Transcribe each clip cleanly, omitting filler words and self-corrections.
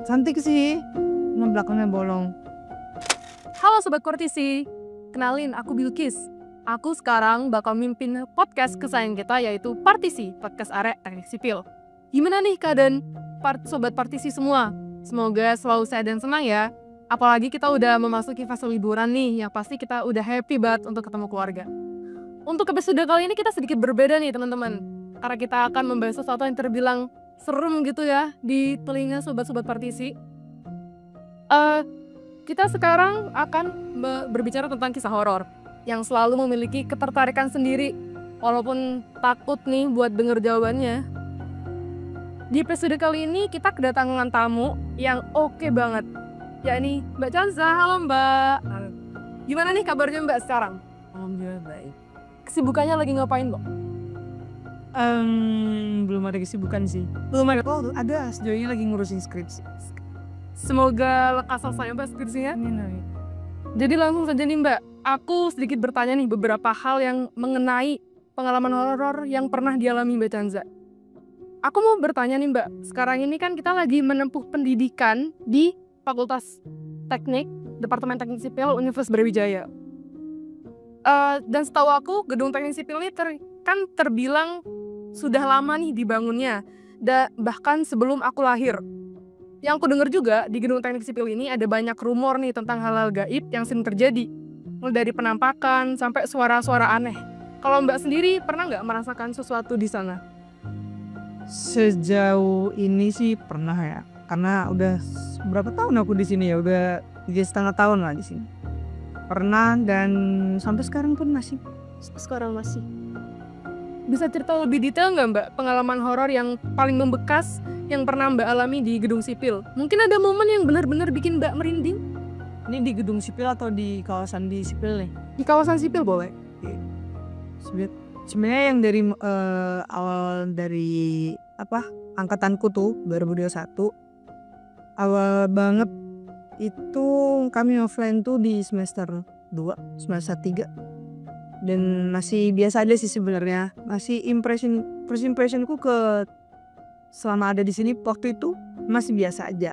Cantik sih, cuma belakangnya bolong. Halo Sobat Kortisi, kenalin aku Bilkis. Aku sekarang bakal mimpin podcast kesayangan kita yaitu Partisi, podcast Arek Teknik Sipil. Gimana nih keadaan Sobat Partisi semua? Semoga selalu sehat dan senang ya. Apalagi kita udah memasuki fase liburan nih, yang pasti kita udah happy banget untuk ketemu keluarga. Untuk episode kali ini kita sedikit berbeda nih teman-teman, karena kita akan membahas sesuatu yang terbilang serem gitu ya di telinga Sobat-Sobat Partisi. Kita sekarang akan berbicara tentang kisah horor yang selalu memiliki ketertarikan sendiri, walaupun takut nih buat denger jawabannya. Di episode kali ini kita kedatangan tamu yang oke banget, yakni Mbak Chanza. Halo Mbak. Gimana nih kabarnya Mbak sekarang? Alhamdulillah baik. Kesibukannya lagi ngapain Mbak? Belum ada kesibukan sih. Belum ada. Oh, ada. Sejauh ini lagi ngurusin skripsi. Semoga lekas selesai Mbak skripsinya. Amin. Jadi langsung saja nih Mbak, aku sedikit bertanya nih beberapa hal yang mengenai pengalaman horor yang pernah dialami Mbak Chanza. Aku mau bertanya nih Mbak, sekarang ini kan kita lagi menempuh pendidikan di Fakultas Teknik, Departemen Teknik Sipil Universitas Brawijaya. Dan setahu aku gedung Teknik Sipil ini kan terbilang sudah lama nih dibangunnya, bahkan sebelum aku lahir. Yang aku dengar juga di gedung Teknik Sipil ini ada banyak rumor nih tentang hal-hal gaib yang sering terjadi, mulai dari penampakan sampai suara-suara aneh. Kalau Mbak sendiri pernah nggak merasakan sesuatu di sana? Sejauh ini sih pernah ya, karena udah berapa tahun aku di sini ya, udah 3,5 tahun lah di sini. Pernah dan sampai sekarang pun masih. Bisa cerita lebih detail nggak Mbak pengalaman horor yang paling membekas yang pernah Mbak alami di gedung sipil? Mungkin ada momen yang benar-benar bikin Mbak merinding? Ini di gedung sipil atau di kawasan di sipil nih? Di kawasan sipil boleh. Sebenarnya yang dari awal dari angkatanku tuh 2021 awal banget itu kami offline tuh di semester 2, semester 3. Dan masih biasa aja sih sebenarnya. Masih first impressionku ke selama ada di sini waktu itu masih biasa aja.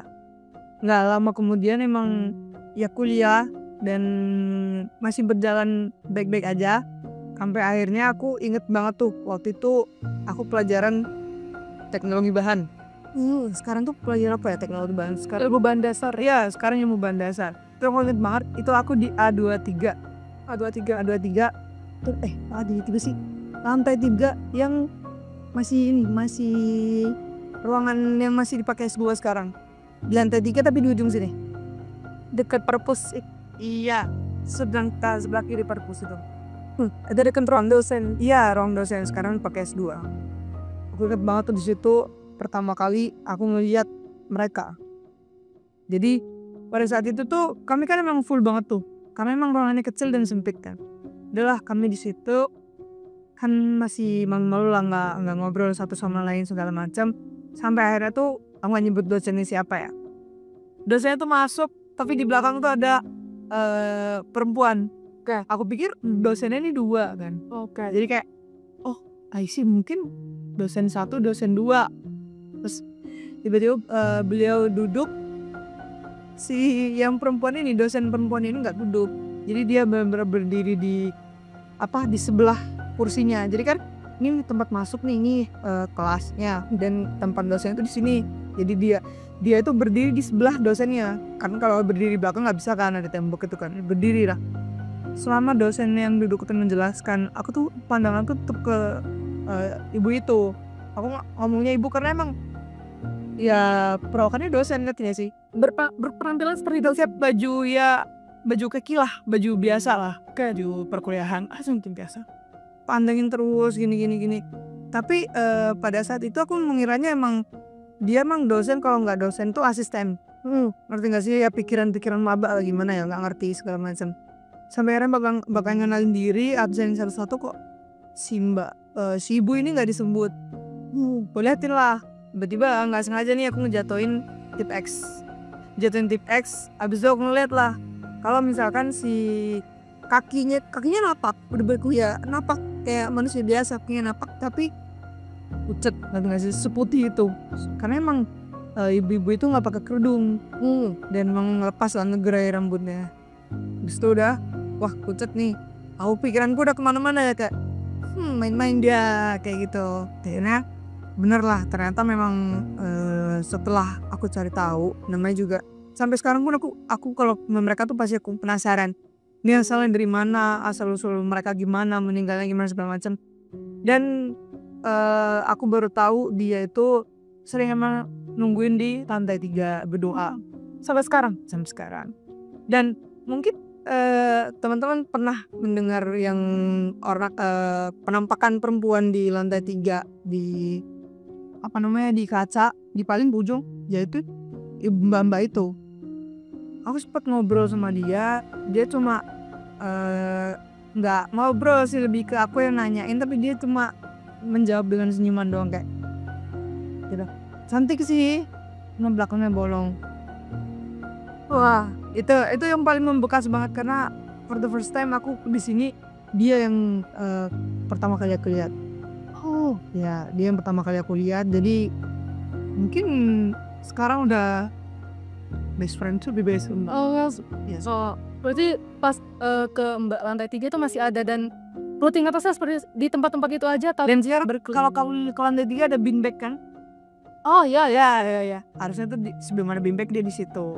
Nggak lama kemudian emang ya kuliah dan masih berjalan baik-baik aja. Sampai akhirnya aku inget banget tuh waktu itu aku pelajaran teknologi bahan. Sekarang tuh pelajaran apa ya teknologi bahan? Sekarang Ilmu bahan dasar. ya, sekarang ilmu bahan dasar. Itu aku inget banget, itu aku di A23. Tuh, A23 sih. Lantai 3 yang masih ruangan yang masih dipakai S2 sekarang. Di lantai 3 tapi di ujung sini. Dekat perpus. Iya, sebelah kiri perpus itu. Ada dekat ruang dosen. Iya, ruang dosen sekarang pakai S2. Aku inget banget tuh di situ pertama kali aku ngeliat mereka. Jadi pada saat itu tuh kami kan emang full banget tuh, karena emang ruangannya kecil dan sempit kan. Udahlah kami di situ kan masih malu-malu lah nggak ngobrol satu sama lain segala macam. Sampai akhirnya tuh aku nggak nyebut dosennya siapa ya. Dosennya tuh masuk tapi di belakang tuh ada perempuan. Oke. Aku pikir dosennya ini 2 kan. Oke. Jadi kayak I see mungkin dosen 1 dosen 2. Terus tiba-tiba beliau duduk, si yang perempuan ini dosen perempuan ini nggak duduk. Jadi dia benar-benar berdiri di sebelah kursinya. Jadi kan ini tempat masuk nih, ini kelasnya dan tempat dosen itu di sini. Jadi dia itu berdiri di sebelah dosennya. Kan kalau berdiri di belakang nggak bisa kan, ada tembok itu kan. Berdiri lah. Selama dosen yang duduk itu menjelaskan, aku tuh pandanganku tetap ke ibu itu. Aku ngomongnya ibu karena emang ya perawakannya dosen katanya sih. Berpenampilan seperti dosen. Baju kaki lah, baju biasa lah, kayak baju perkuliahan, mungkin biasa. Pandangin terus gini. Tapi pada saat itu aku mengiranya emang dia emang dosen, kalau nggak dosen tuh asisten. Ngerti nggak sih ya pikiran maba lah gimana ya, nggak ngerti segala macam. Sampai akhirnya bakal ngenalin diri absen satu-satu kok si ibu ini nggak disebut. Gue liatin lah, tiba-tiba nggak sengaja nih aku ngejatuhin tip X. Abis itu aku ngeliat lah kalau misalkan si kakinya napak, bener-bener napak kayak manusia biasa, kakinya napak tapi pucet, nggak sih seputih itu. Karena emang ibu-ibu itu nggak pakai kerudung dan melepas lah ngegerai rambutnya. Habis itu udah, wah pucet nih. Aku pikiranku udah kemana-mana ya kayak main-main dia kayak gitu. Akhirnya bener lah, ternyata memang setelah aku cari tahu namanya juga sampai sekarang pun aku kalau mereka tuh pasti aku penasaran. Ini asalnya dari mana, asal usul mereka gimana, meninggalnya gimana segala macam. Dan aku baru tahu dia itu sering emang nungguin di lantai 3 berdoa sampai sekarang. Dan mungkin teman-teman pernah mendengar yang orang penampakan perempuan di lantai 3 di di kaca di paling ujung, yaitu ibu mbak itu. Aku sempat ngobrol sama dia cuma nggak ngobrol sih, lebih ke aku yang nanyain, tapi dia cuma menjawab dengan senyuman doang kayak gitu. Cantik sih, cuma belakangnya bolong. Wah, itu yang paling membekas banget karena for the first time aku di sini dia yang pertama kali aku lihat. Oh ya, dia yang pertama kali aku lihat. Jadi mungkin sekarang udah best friend tuh lebih best friend. Yes. Berarti pas ke Mbak lantai 3 itu masih ada dan rutinitasnya seperti di tempat-tempat itu aja atau Dan sekarang kalau kamu ke lantai 3 ada beanbag kan? Oh ya. Harusnya tuh sebelum ada beanbag dia di situ.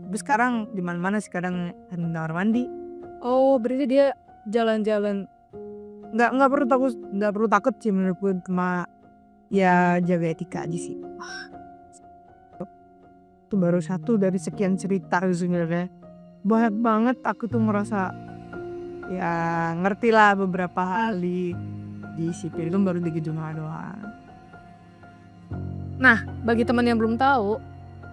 Tapi sekarang di mana-mana sekarang ada kamar mandi. Oh, berarti dia jalan-jalan. Nggak perlu takut sih menurutku, cuma ya jaga etika aja sih. Itu baru satu dari sekian cerita sebenarnya. Banyak banget aku tuh merasa ya ngerti lah beberapa hal di sipil itu baru di Gedung doang. Nah, bagi teman yang belum tahu,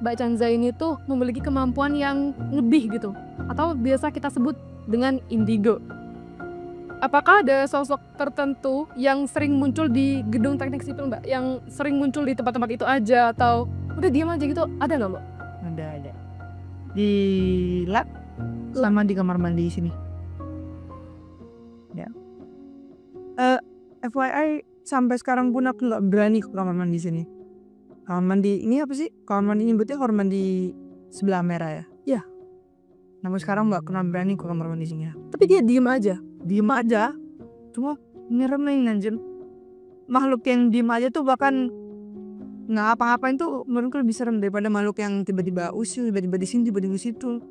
Mbak Chanza ini tuh memiliki kemampuan yang lebih gitu, atau biasa kita sebut dengan indigo. Apakah ada sosok tertentu yang sering muncul di gedung teknik sipil Mbak, yang sering muncul di tempat-tempat itu aja, atau udah diam aja gitu, ada nggak Mbak? Ada. Di lab sama di kamar mandi sini. Ya. FYI sampai sekarang pun aku nggak berani ke kamar mandi sini. Kamar mandi ini apa sih? Kamar mandi nyebutnya kamar mandi sebelah merah ya? Iya. Namun sekarang nggak pernah berani ke kamar mandi sini. Tapi dia diem aja. Cuma ngeremehin anjir. Makhluk yang diem aja tuh bahkan nggak apa-apain tuh menurutku lebih serem daripada makhluk yang tiba-tiba usil, tiba-tiba di sini, tiba-tiba di situ.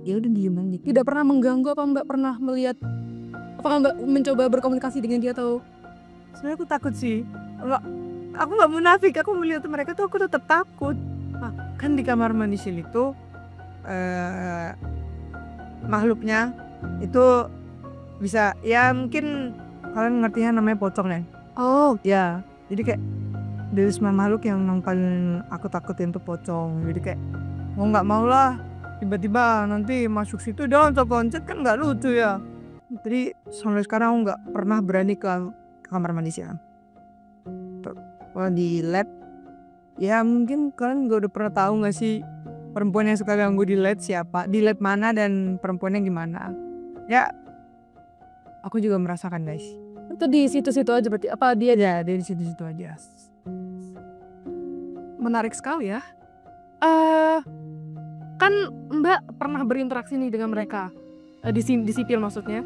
Ya udah diem aja. Tidak pernah mengganggu apa Mbak pernah melihat? Apakah Mbak mencoba berkomunikasi dengan dia atau? Sebenarnya aku takut sih. Aku nggak munafik, aku melihat mereka tuh aku tetap takut. Kan di kamar mandi sini tuh makhluknya itu bisa ya mungkin kalian ngertinya namanya pocong ya. Oh ya, jadi kayak dari semua makhluk yang paling aku takutin tuh pocong. Jadi kayak mau nggak mau lah tiba-tiba nanti masuk situ dia loncat-loncat kan nggak lucu ya. Jadi sampai sekarang aku nggak pernah berani ke kamar mandi siang. Kalau di lab ya mungkin kalian udah pernah tahu nggak sih perempuan yang suka ganggu di lab siapa, di lab mana dan perempuannya gimana. Ya aku juga merasakan guys. itu di situ-situ aja berarti? Apa dia? Ya di situ-situ aja. Menarik sekali ya. Kan Mbak pernah berinteraksi nih dengan mereka di sipil maksudnya.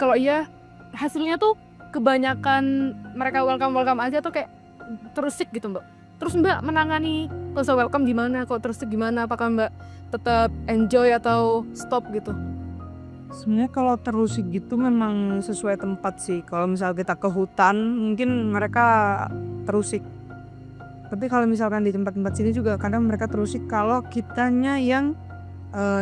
Kalau iya hasilnya tuh kebanyakan mereka welcome aja tuh kayak terusik gitu Mbak. Terus Mbak menangani kalau welcome gimana, kalau terusik gimana? Apakah Mbak tetap enjoy atau stop gitu? Sebenarnya kalau terusik gitu memang sesuai tempat sih. Kalau misal kita ke hutan mungkin mereka terusik. Tapi kalau misalkan di tempat-tempat sini juga kadang mereka terusik kalau kitanya yang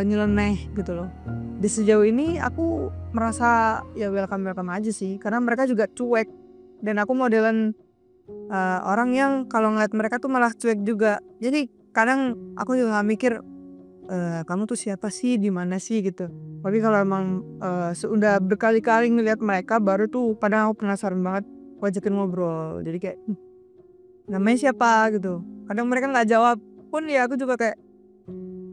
nyeleneh gitu loh. Di sejauh ini aku merasa ya welcome aja sih, karena mereka juga cuek. Dan aku modelan orang yang kalau ngeliat mereka tuh malah cuek juga. Jadi kadang aku juga gak mikir kamu tuh siapa sih, di mana sih gitu. Tapi kalau emang sudah berkali-kali ngeliat mereka baru tuh padahal aku penasaran banget, aku ajakin ngobrol. Jadi kayak namanya siapa gitu. Kadang mereka nggak jawab pun ya aku juga kayak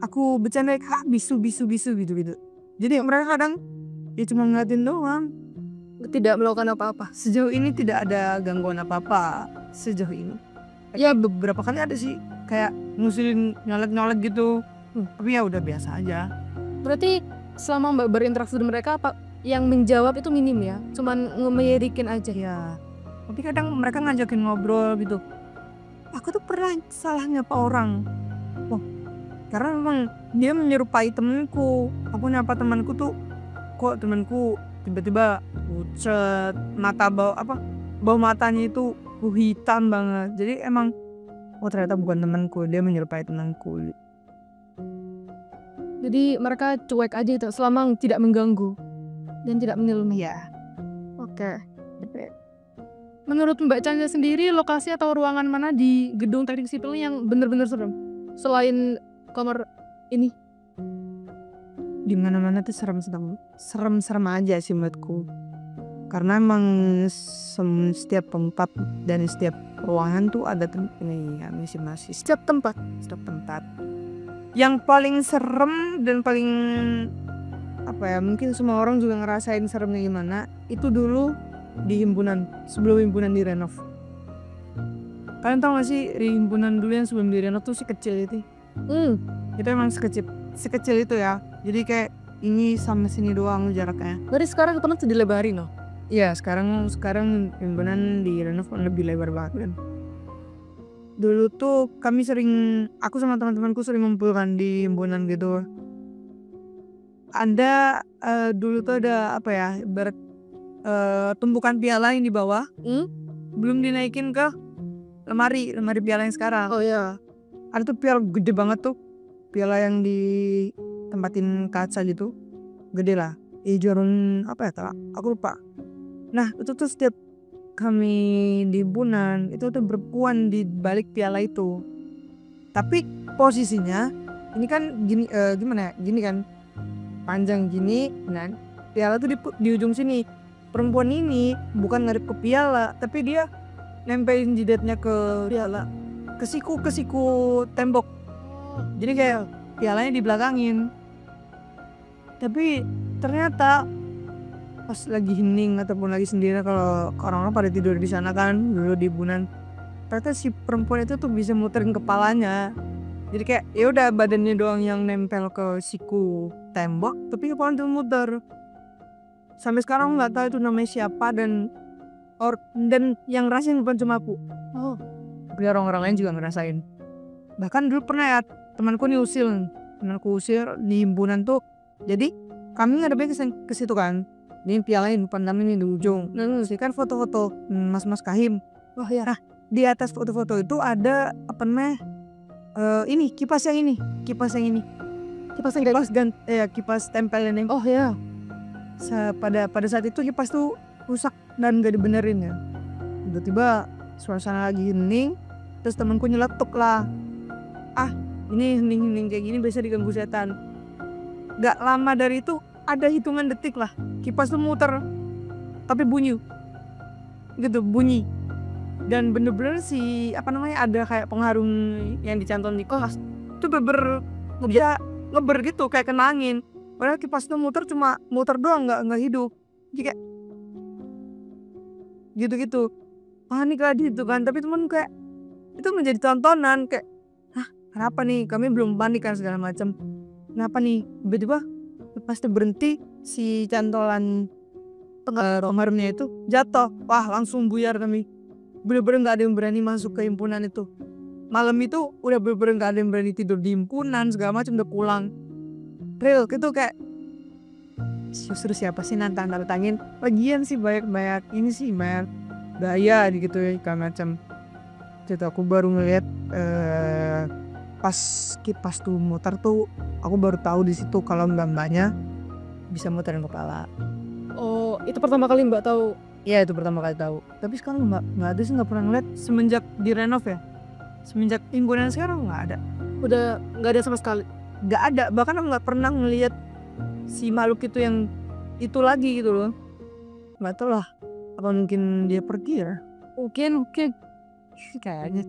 aku bercanda bisu gitu. Jadi mereka kadang ya cuma ngeliatin doang, Tidak melakukan apa-apa. sejauh ini tidak ada gangguan apa-apa sejauh ini. Ya beberapa kali ada sih kayak ngusilin nyolek-nyolek gitu. Tapi ya udah biasa aja. Berarti selama Mbak berinteraksi dengan mereka apa yang menjawab itu minim ya? Cuman ngemirikin aja. Ya. Tapi kadang mereka ngajakin ngobrol gitu. Aku tuh pernah salah nyapa orang. Wah, karena memang dia menyerupai temenku. Aku nyapa temanku tuh, kok temanku tiba-tiba pucet, mata bau matanya itu hitam banget. Jadi emang ternyata bukan temanku, dia menyerupai temanku. Jadi mereka cuek aja itu selama tidak mengganggu dan tidak menyelami. Ya. Oke. Menurut Mbak Chandra sendiri, lokasi atau ruangan mana di gedung teknik sipil yang bener-bener serem? Selain kamar ini? Di mana-mana tuh serem aja sih menurutku. Karena emang setiap tempat dan setiap ruangan tuh ada ini ya, masing-masing. Setiap tempat. Yang paling serem dan paling mungkin semua orang juga ngerasain seremnya gimana, itu dulu di himpunan, sebelum himpunan direnov. Kalian tau gak sih di himpunan dulu yang sebelum direnov tuh si kecil itu? Itu emang sekecil itu ya. Jadi kayak ini sama sini doang jaraknya. Berarti sekarang ketemu tuh dilebarin loh? Iya, sekarang himpunan direnov lebih lebar banget kan. Dulu tuh aku sama teman-temanku sering ngumpul kan di himpunan gitu. Ada dulu tuh ada tumpukan piala yang di bawah, belum dinaikin ke lemari piala yang sekarang. Oh ya. Ada tuh piala gede banget tuh, piala yang ditempatin kaca gitu, gede lah. Jarum aku lupa. Nah itu tuh setiap kami di himpunan itu tuh berpuan di balik piala itu. Tapi posisinya ini kan gini, gini kan, panjang gini. Nah piala tuh di ujung sini. Perempuan ini bukan ngadep ke piala, tapi dia nempelin jidatnya ke piala, ke siku tembok. Jadi kayak pialanya dibelakangin. Tapi ternyata pas lagi hening ataupun lagi sendiri, kalau orang-orang pada tidur di sana kan dulu di himpunan, ternyata si perempuan itu tuh bisa muterin kepalanya. Jadi kayak ya udah badannya doang yang nempel ke siku tembok, tapi kepalanya tuh muter. Sampai sekarang nggak tahu itu namanya siapa, dan yang ngerasain bukan cuma aku. Tapi orang-orang lain juga ngerasain. Bahkan dulu pernah ya temanku usir di himpunan tuh. Jadi kami ngadepnya ke situ kan. Ini pialain pandang ini di ujung. Nah, kan foto-foto mas-mas Kahim. Wah ya. Nah, di atas foto-foto itu ada ini kipas yang ini. Kipas tempel ini. Oh ya. Pada saat itu kipas tuh rusak dan gak dibenerin ya. Tiba-tiba suasana lagi hening, terus temanku nyeletuk lah, ini hening kayak gini biasa diganggu setan. Gak lama dari itu ada hitungan detik lah, kipas tuh muter tapi bunyi dan bener-bener ada kayak pengharum yang dicantol di kelas itu ngeber gitu kayak kena angin. Padahal kipas itu cuma muter doang, nggak hidup. Jadi kayak gitu-gitu. Panik lah di situ kan. Tapi temen kayak itu menjadi tontonan kayak, kenapa nih? Kami belum panik kan segala macam. Kenapa nih? Tiba-tiba pasti berhenti, si cantolan pengharumnya itu jatuh. Wah, langsung buyar kami. Bener-bener nggak ada yang berani masuk ke himpunan itu. Malam itu udah bener-bener nggak ada yang berani tidur di himpunan segala macam, udah pulang. Real gitu kayak justru siapa sih nantangin, lagian sih banyak ini sih banyak gaya gitu ya kayak macam. Itu aku baru ngeliat pas kipas tuh muter tuh, aku baru tahu di situ kalau mbak-mbaknya bisa muterin kepala. Oh, itu pertama kali Mbak tahu? Iya, itu pertama kali tahu. Tapi sekarang nggak ada sih, nggak pernah ngeliat semenjak direnov ya. Semenjak himpunan sekarang nggak ada. Udah nggak ada sama sekali. Nggak ada, bahkan aku nggak pernah ngelihat si makhluk itu yang itu lagi gitu loh. Nggak tahu lah, apa mungkin dia pergi ya? Mungkin kayaknya.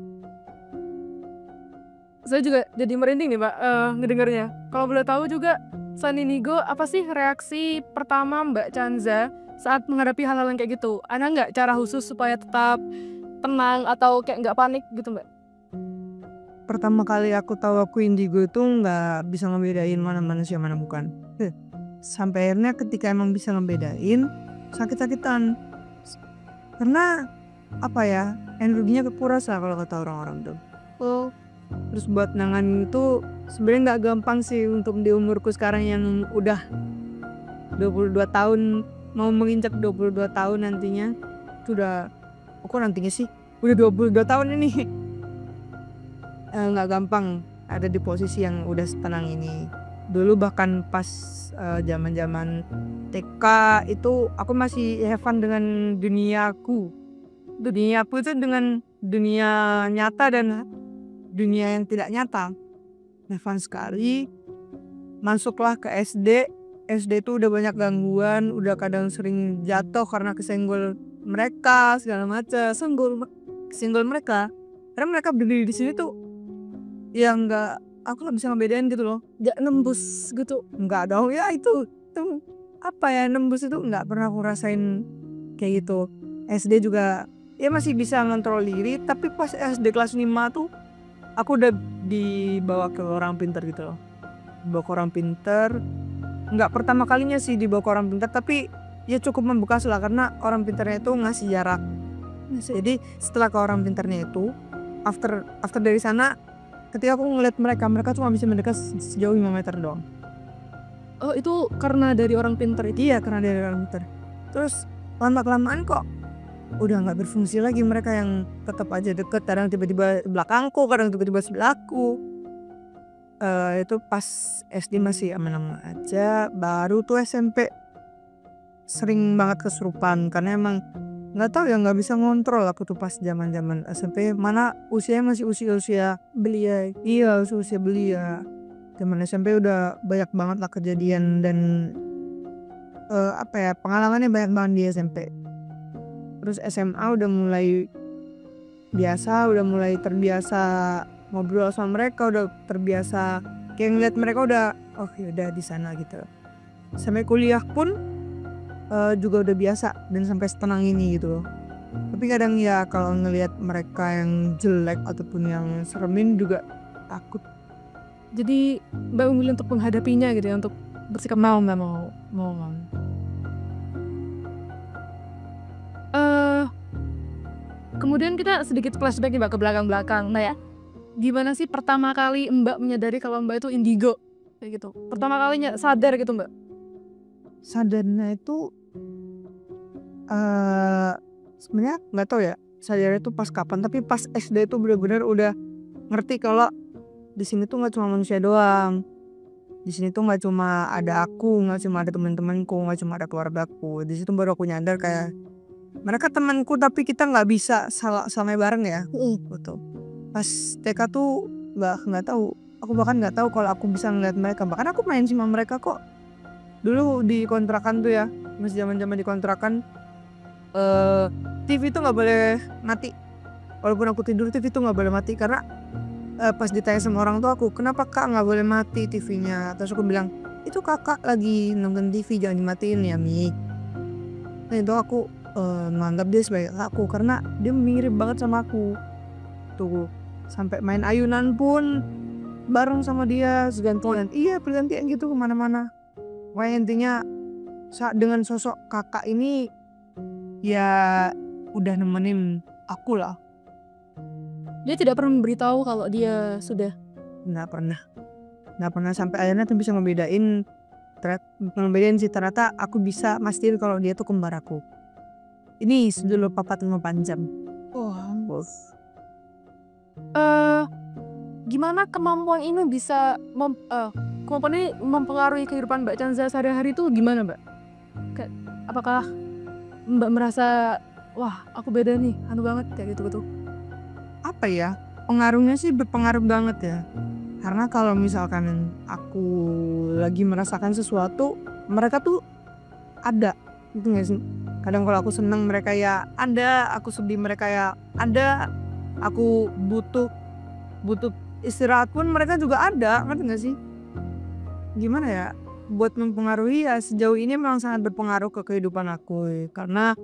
Saya juga jadi merinding nih Mbak ngedengarnya. Kalau boleh tahu juga, San Inigo, apa sih reaksi pertama Mbak Chanza saat menghadapi hal-hal yang kayak gitu? Ada nggak cara khusus supaya tetap tenang atau kayak nggak panik gitu Mbak? Pertama kali aku tahu aku indigo itu nggak bisa ngebedain mana manusia mana bukan. Sampai akhirnya ketika emang bisa ngebedain, sakit-sakitan. Karena apa ya, energinya kekuras lah kalau kata orang-orang tuh. Terus buat nanganin itu sebenarnya nggak gampang sih untuk di umurku sekarang yang udah 22 tahun, mau menginjak 22 tahun nantinya. Itu udah, kok nantinya sih? Udah 22 tahun ini. Nggak gampang ada di posisi yang udah setenang ini. Dulu bahkan pas zaman-zaman TK itu aku masih have fun dengan duniaku. Duniaku itu dengan dunia nyata dan dunia yang tidak nyata. Have fun sekali. Masuklah ke SD. SD itu udah banyak gangguan, udah kadang sering jatuh karena kesenggol mereka segala macam, kesenggol mereka. Karena mereka berdiri di sini tuh ya nggak, aku nggak bisa ngebedain gitu loh, nggak nembus gitu, nggak dong ya itu apa ya, nembus itu nggak pernah aku rasain kayak gitu. SD juga ya masih bisa ngontrol diri, tapi pas SD kelas 5 tuh aku udah dibawa ke orang pintar gitu loh, dibawa ke orang pintar. Nggak pertama kalinya sih dibawa ke orang pintar, tapi ya cukup membekas lah karena orang pintarnya itu ngasih jarak. Jadi setelah ke orang pintarnya itu, after dari sana, ketika aku ngeliat mereka cuma bisa mendekat sejauh 5 meter doang. Oh itu karena dari orang pintar itu? Iya, karena dari orang pintar. Terus lama-kelamaan kok udah nggak berfungsi lagi, mereka yang tetap aja deket, kadang tiba-tiba belakangku, kadang tiba-tiba sebelahku. Itu pas SD masih aman-aman aja, baru tuh SMP sering banget kesurupan karena emang nggak tahu ya, nggak bisa ngontrol aku tuh pas zaman SMP, mana usianya masih usia belia. Iya, usia belia. Zaman SMP udah banyak banget lah kejadian dan apa ya, pengalamannya banyak banget di SMP. Terus SMA udah mulai biasa, udah mulai terbiasa ngobrol sama mereka, udah terbiasa kayak ngeliat mereka udah oh yaudah di sana gitu. Sampai kuliah pun juga udah biasa dan sampai setenang ini gitu loh. Tapi kadang ya kalau ngelihat mereka yang jelek ataupun yang seremin juga takut. Jadi Mbak memilih untuk menghadapinya gitu ya, untuk bersikap mau. Kemudian kita sedikit flashback nih Mbak ke belakang-belakang. Nah ya, gimana sih pertama kali Mbak menyadari kalau Mbak itu indigo kayak gitu? Pertama kalinya sadar gitu Mbak? Sadarnya itu sebenarnya nggak tahu ya sadarnya itu pas kapan, tapi pas SD itu benar-benar udah ngerti kalau di sini tuh nggak cuma manusia doang, di sini tuh nggak cuma ada aku, nggak cuma ada teman-temanku, nggak cuma ada keluargaku. Di situ baru aku nyadar kayak mereka temanku tapi kita nggak bisa sama bareng ya. Betul. Pas TK tuh nggak tahu, aku bahkan nggak tahu kalau aku bisa ngeliat mereka, bahkan aku main sama mereka kok. Dulu di kontrakan tuh ya, masih zaman di kontrakan, TV tuh nggak boleh mati. Walaupun aku tidur, TV tuh nggak boleh mati karena pas ditanya sama orang tua aku, kenapa kak nggak boleh mati TV-nya? Terus aku bilang, itu kakak lagi nonton TV, jangan dimatiin ya Mi. Nah itu aku menganggap dia sebagai kakakku karena dia mirip banget sama aku. Tuh sampai main ayunan pun bareng sama dia, segantian. Iya, pergantian gitu kemana-mana. Wah intinya dengan sosok kakak ini ya udah nemenin aku lah. Dia tidak pernah memberitahu kalau dia sudah? Nggak pernah sampai akhirnya tuh bisa ngebedain sih, ternyata aku bisa mastiin kalau dia tuh kembar aku. Ini sudah 4-5 jam. Bos. Gimana kemampuan ini bisa kemampuan ini mempengaruhi kehidupan Mbak Chanza sehari-hari itu gimana Mbak? Apakah Mbak merasa wah aku beda nih, anu banget kayak gitu? Apa ya, pengaruhnya sih berpengaruh banget ya. Karena kalau misalkan aku lagi merasakan sesuatu, mereka tuh ada gitu gak sih. Kadang kalau aku seneng mereka ya ada, aku sedih mereka ya ada, aku butuh istirahat pun mereka juga ada, ngerti gak sih? Gimana ya, buat mempengaruhi ya sejauh ini memang sangat berpengaruh ke kehidupan aku. Karena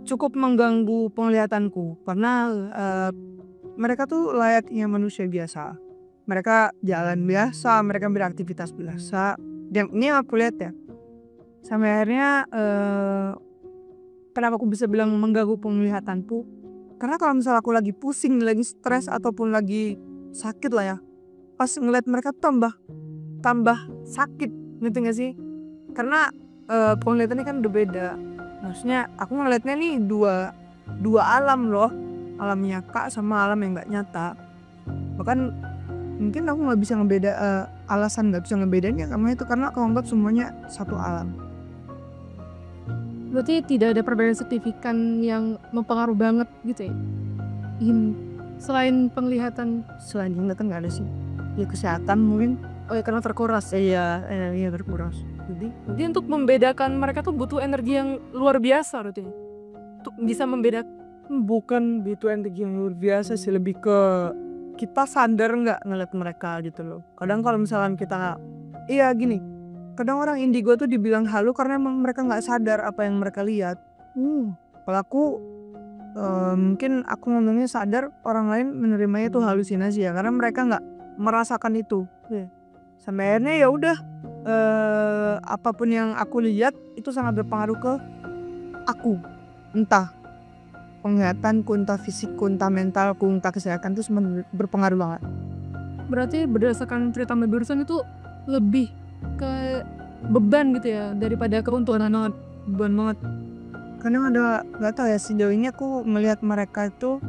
cukup mengganggu penglihatanku karena mereka tuh layaknya manusia biasa. Mereka jalan biasa, mereka beraktivitas biasa. Dan ini yang aku lihat ya. Sampai akhirnya kenapa aku bisa bilang mengganggu penglihatanku? Karena kalau misalnya aku lagi pusing, lagi stres ataupun lagi sakit lah ya, pas ngeliat mereka tambah sakit, ngerti gak sih? Karena penglihatannya kan udah beda. Maksudnya aku ngeliatnya nih dua alam loh, alam nyata sama alam yang nggak nyata. Bahkan mungkin aku nggak bisa alasan nggak bisa ngebedainnya karena itu karena aku anggap semuanya satu alam. Berarti tidak ada perbedaan signifikan yang mempengaruhi banget gitu ya? Selain penglihatan. Selain penglihatan nggak ada sih. Ya kesehatan mungkin. Oh ya, karena terkuras. Iya terkuras. Jadi untuk membedakan mereka tuh butuh energi yang luar biasa berarti. Untuk bisa membedakan. Bukan butuh energi yang luar biasa sih, lebih ke kita sadar nggak ngeliat mereka gitu loh. Kadang kalau misalnya kita gini, kadang orang indigo tuh dibilang halu karena emang mereka nggak sadar apa yang mereka lihat. Kalau aku mungkin aku ngomongnya sadar, orang lain menerimanya itu halusinasi ya, karena mereka nggak merasakan itu. Sampai akhirnya ya udah, apapun yang aku lihat itu sangat berpengaruh ke aku, entah penglihatanku, entah fisikku, entah mentalku, entah kesehatan, itu semua berpengaruh banget. Berarti berdasarkan cerita Mbak barusan itu lebih ke beban gitu ya daripada keuntungan. Beban banget. Kadang ada, nggak tahu ya, sejauh ini aku melihat mereka itu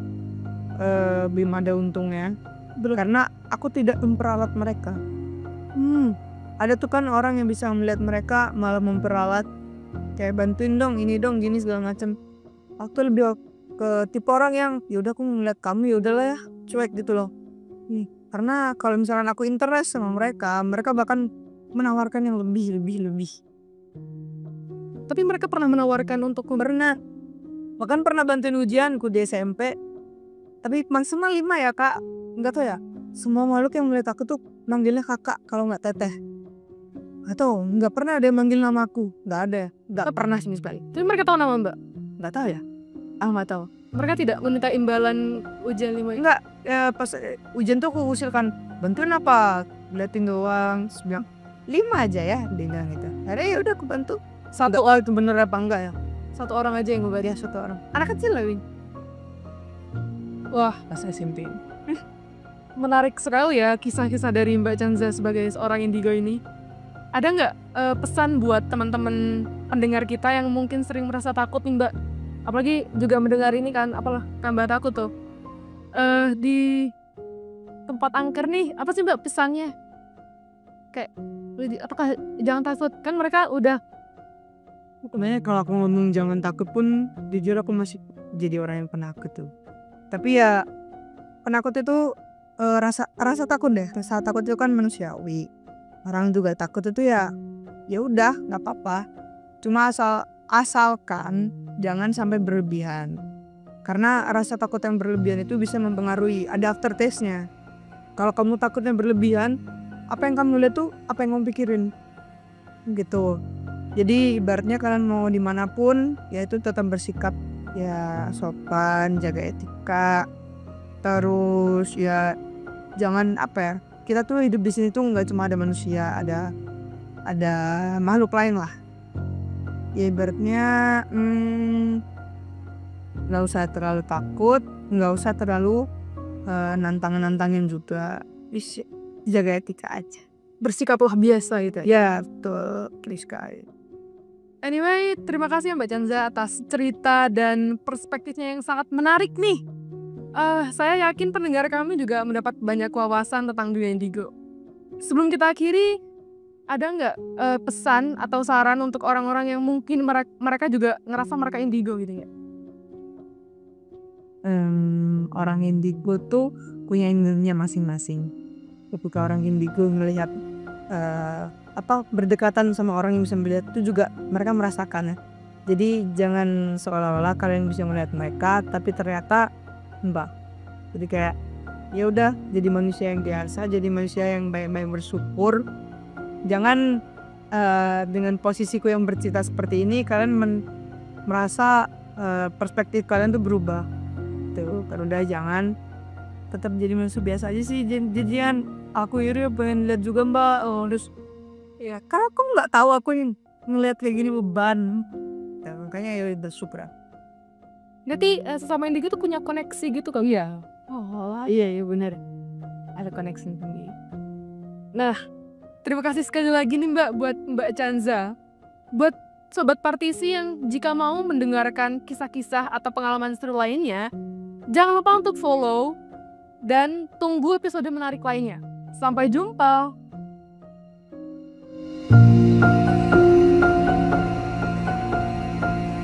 belum ada untungnya karena aku tidak memperalat mereka. Ada tuh kan orang yang bisa melihat mereka malah memperalat, kayak bantuin dong, ini dong, gini segala macam. Aku lebih ke tipe orang yang yaudah aku ngeliat kamu, yaudahlah ya, cuek gitu loh. Karena kalau misalkan aku interest sama mereka bahkan menawarkan yang lebih. Tapi mereka pernah menawarkan untuk bahkan pernah bantuin ujianku di SMP. Tapi maksimal 5 ya kak, nggak tahu ya, semua makhluk yang melihat aku tuh manggilnya kakak kalau nggak teteh. Atau nggak pernah ada yang manggil nama aku, nggak ada ya, nggak pernah sih sekali. Tapi mereka tahu nama Mbak? Nggak tahu ya, nggak tahu. Mereka tidak meminta imbalan ujian 5? Enggak, pas ujian tuh aku usilkan, bantuin apa? Liatin doang, bilang 5 aja ya, dia bilang gitu. Akhirnya ya udah aku bantu. Satu itu bener apa enggak ya? Satu orang aja yang ngebantu? Ya satu orang. Anak kecil lah, Win. Wah, pas SMP. Menarik sekali ya kisah-kisah dari Mbak Chanza sebagai seorang indigo ini. Ada nggak pesan buat teman-teman pendengar kita yang mungkin sering merasa takut nih Mbak? Apalagi juga mendengar ini kan, tambah takut tuh. Di tempat angker nih, apa sih Mbak pesannya? Kayak, apakah jangan takut? Kan mereka udah. Sebenarnya kalau aku ngomong jangan takut pun, jujur aku masih jadi orang yang penakut tuh. Tapi ya penakut itu rasa takut deh. Rasa takut itu kan manusiawi. Orang juga takut itu ya udah nggak apa-apa. Cuma asalkan jangan sampai berlebihan. Karena rasa takut yang berlebihan itu bisa mempengaruhi, ada aftertaste-nya. Kalau kamu takutnya berlebihan, apa yang kamu lihat tuh apa yang kamu pikirin gitu. Jadi ibaratnya kalian mau dimanapun ya itu tetap bersikap ya sopan, jaga etika. Terus ya jangan kita tuh hidup di sini tuh nggak cuma ada manusia, ada makhluk lain lah. Ya ibaratnya nggak usah terlalu takut, nggak usah terlalu nantangin juga. Bisa jaga etika aja, bersikaplah biasa gitu ya. Betul, please guys. Anyway, terima kasih ya Mbak Chanza atas cerita dan perspektifnya yang sangat menarik nih. Saya yakin pendengar kami juga mendapat banyak wawasan tentang dunia indigo. Sebelum kita akhiri, ada nggak pesan atau saran untuk orang-orang yang mungkin mereka juga ngerasa mereka indigo gitu ya? Orang indigo tuh punya energinya masing-masing. Ketika orang indigo ngelihat berdekatan sama orang yang bisa melihat itu juga mereka merasakan ya. Jadi jangan seolah-olah kalian bisa melihat mereka tapi ternyata jadi kayak ya udah, jadi manusia yang biasa, jadi manusia yang baik-baik, bersyukur. Jangan dengan posisiku yang bercerita seperti ini kalian merasa perspektif kalian tuh berubah tuh. Kan udah jangan tetap jadi manusia biasa aja sih. Jadian aku iri pengen lihat juga mbak. Terus ya kan aku nggak tahu aku yang ngeliat kayak gini beban ya, makanya ya bersyukur. Nanti sesama individu tuh punya koneksi gitu kali ya. Oh iya benar, ada koneksi tinggi. Nah, terima kasih sekali lagi nih mbak buat Mbak Chanza. Buat sobat partisi yang jika mau mendengarkan kisah-kisah atau pengalaman seru lainnya, jangan lupa untuk follow dan tunggu episode menarik lainnya. Sampai jumpa.